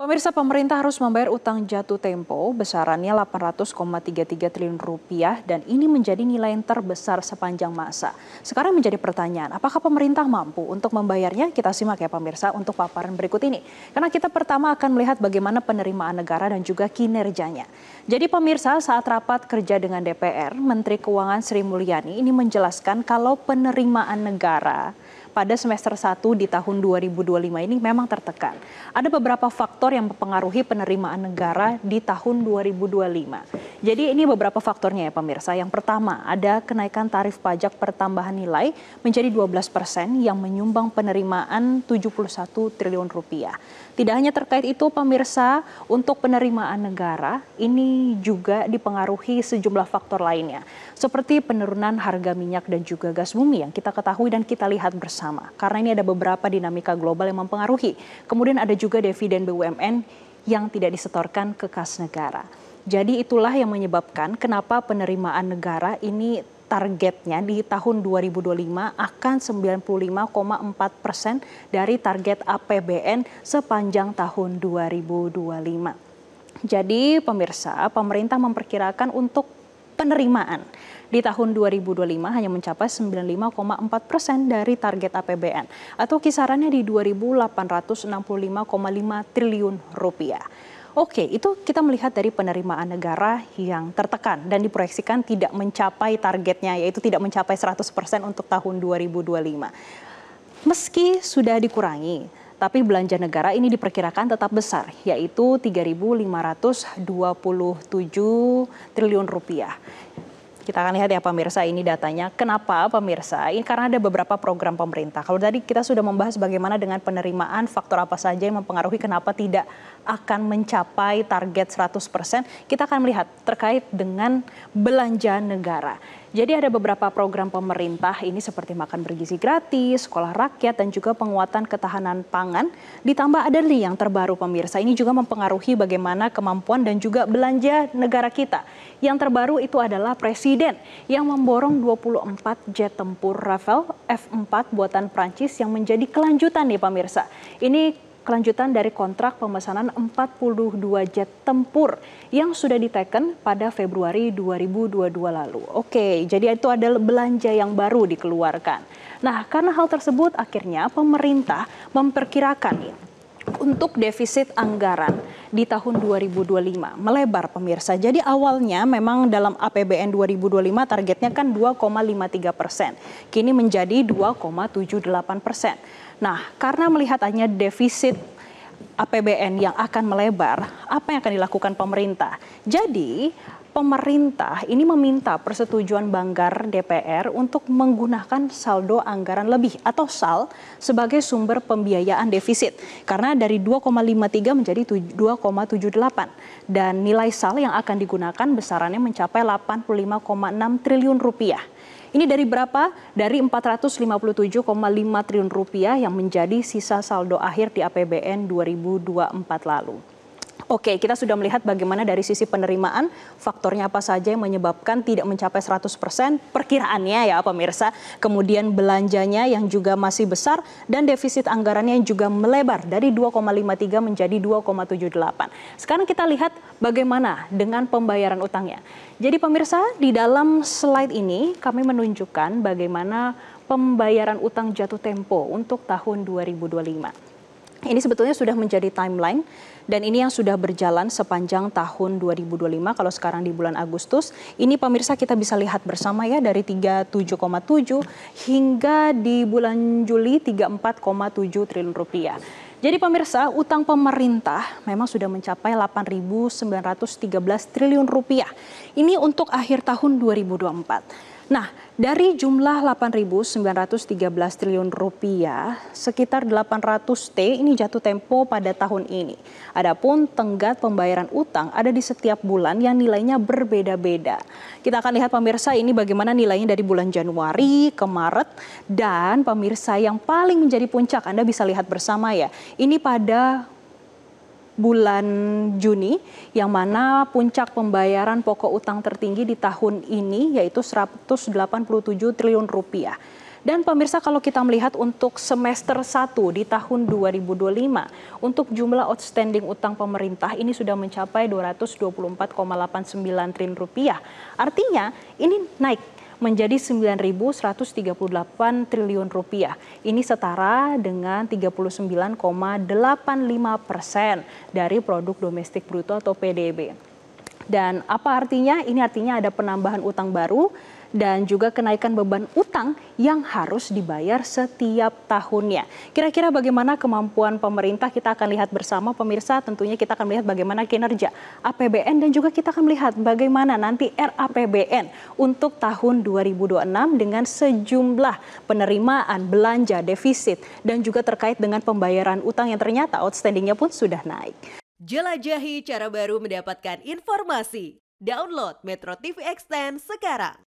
Pemirsa, pemerintah harus membayar utang jatuh tempo besarannya 800,33 triliun rupiah dan ini menjadi nilai yang terbesar sepanjang masa. Sekarang menjadi pertanyaan, apakah pemerintah mampu untuk membayarnya? Kita simak ya pemirsa untuk paparan berikut ini. Karena kita pertama akan melihat bagaimana penerimaan negara dan juga kinerjanya. Jadi pemirsa, saat rapat kerja dengan DPR, Menteri Keuangan Sri Mulyani ini menjelaskan kalau penerimaan negara pada semester 1 di tahun 2025 ini memang tertekan. Ada beberapa faktor yang mempengaruhi penerimaan negara di tahun 2025. Jadi ini beberapa faktornya ya pemirsa. Yang pertama, ada kenaikan tarif pajak pertambahan nilai menjadi 12% yang menyumbang penerimaan 71 triliun rupiah. Tidak hanya terkait itu pemirsa, untuk penerimaan negara ini juga dipengaruhi sejumlah faktor lainnya. Seperti penurunan harga minyak dan juga gas bumi yang kita ketahui dan kita lihat bersama. Karena ini ada beberapa dinamika global yang mempengaruhi. Kemudian ada juga dividen BUMN yang tidak disetorkan ke kas negara. Jadi itulah yang menyebabkan kenapa penerimaan negara ini targetnya di tahun 2025 akan 95,4% dari target APBN sepanjang tahun 2025. Jadi pemirsa, pemerintah memperkirakan untuk penerimaan di tahun 2025 hanya mencapai 95,4% dari target APBN atau kisarannya di 2.865,5 triliun rupiah. Oke, itu kita melihat dari penerimaan negara yang tertekan dan diproyeksikan tidak mencapai targetnya, yaitu tidak mencapai 100% untuk tahun 2025. Meski sudah dikurangi, tapi belanja negara ini diperkirakan tetap besar, yaitu 3.527 triliun rupiah. Kita akan lihat ya pemirsa, ini datanya. Kenapa pemirsa? Ini karena ada beberapa program pemerintah. Kalau tadi kita sudah membahas bagaimana dengan penerimaan, faktor apa saja yang mempengaruhi kenapa tidak akan mencapai target 100%. Kita akan melihat terkait dengan belanja negara. Jadi ada beberapa program pemerintah ini seperti makan bergizi gratis, sekolah rakyat, dan juga penguatan ketahanan pangan. Ditambah ada nih yang terbaru pemirsa, ini juga mempengaruhi bagaimana kemampuan dan juga belanja negara kita. Yang terbaru itu adalah Presiden yang memborong 24 jet tempur Rafale F4 buatan Prancis yang menjadi kelanjutan nih pemirsa. Ini kelanjutan dari kontrak pemesanan 42 jet tempur yang sudah diteken pada Februari 2022 lalu. Oke, jadi itu adalah belanja yang baru dikeluarkan. Nah, karena hal tersebut akhirnya pemerintah memperkirakan untuk defisit anggaran di tahun 2025 melebar pemirsa. Jadi awalnya memang dalam APBN 2025 targetnya kan 2,53%. Kini menjadi 2,78%. Nah, karena melihat hanya defisit APBN yang akan melebar, apa yang akan dilakukan pemerintah? Jadi, pemerintah ini meminta persetujuan Banggar DPR untuk menggunakan saldo anggaran lebih atau SAL sebagai sumber pembiayaan defisit. Karena dari 2,53 menjadi 2,78. Dan nilai SAL yang akan digunakan besarannya mencapai 85,6 triliun rupiah. Ini dari berapa? Dari 457,5 triliun rupiah yang menjadi sisa saldo akhir di APBN 2024 lalu. Oke, kita sudah melihat bagaimana dari sisi penerimaan, faktornya apa saja yang menyebabkan tidak mencapai 100%, perkiraannya ya pemirsa, kemudian belanjanya yang juga masih besar, dan defisit anggarannya yang juga melebar dari 2,53 menjadi 2,78. Sekarang kita lihat bagaimana dengan pembayaran utangnya. Jadi pemirsa, di dalam slide ini kami menunjukkan bagaimana pembayaran utang jatuh tempo untuk tahun 2025. Ini sebetulnya sudah menjadi timeline dan ini yang sudah berjalan sepanjang tahun 2025. Kalau sekarang di bulan Agustus, ini pemirsa kita bisa lihat bersama ya dari 37,7 hingga di bulan Juli 34,7 triliun rupiah. Jadi pemirsa, utang pemerintah memang sudah mencapai 8.913 triliun rupiah. Ini untuk akhir tahun 2024. Nah, dari jumlah 8.913 triliun rupiah, sekitar 800T ini jatuh tempo pada tahun ini. Adapun tenggat pembayaran utang ada di setiap bulan yang nilainya berbeda-beda. Kita akan lihat pemirsa ini bagaimana nilainya dari bulan Januari ke Maret. Dan pemirsa yang paling menjadi puncak, Anda bisa lihat bersama ya. Ini pada bulan Juni, yang mana puncak pembayaran pokok utang tertinggi di tahun ini yaitu 187 triliun rupiah. Dan pemirsa, kalau kita melihat untuk semester 1 di tahun 2025, untuk jumlah outstanding utang pemerintah ini sudah mencapai 224,89 triliun rupiah. Artinya ini naik menjadi 9.138 triliun rupiah. Ini setara dengan 39,85% dari produk domestik bruto atau PDB. Dan apa artinya? Ini artinya ada penambahan utang baru dan juga kenaikan beban utang yang harus dibayar setiap tahunnya. Kira-kira bagaimana kemampuan pemerintah, kita akan lihat bersama pemirsa. Tentunya kita akan melihat bagaimana kinerja APBN dan juga kita akan melihat bagaimana nanti RAPBN untuk tahun 2026 dengan sejumlah penerimaan belanja defisit dan juga terkait dengan pembayaran utang yang ternyata outstandingnya pun sudah naik. Jelajahi cara baru mendapatkan informasi. Download Metro TV Extend sekarang.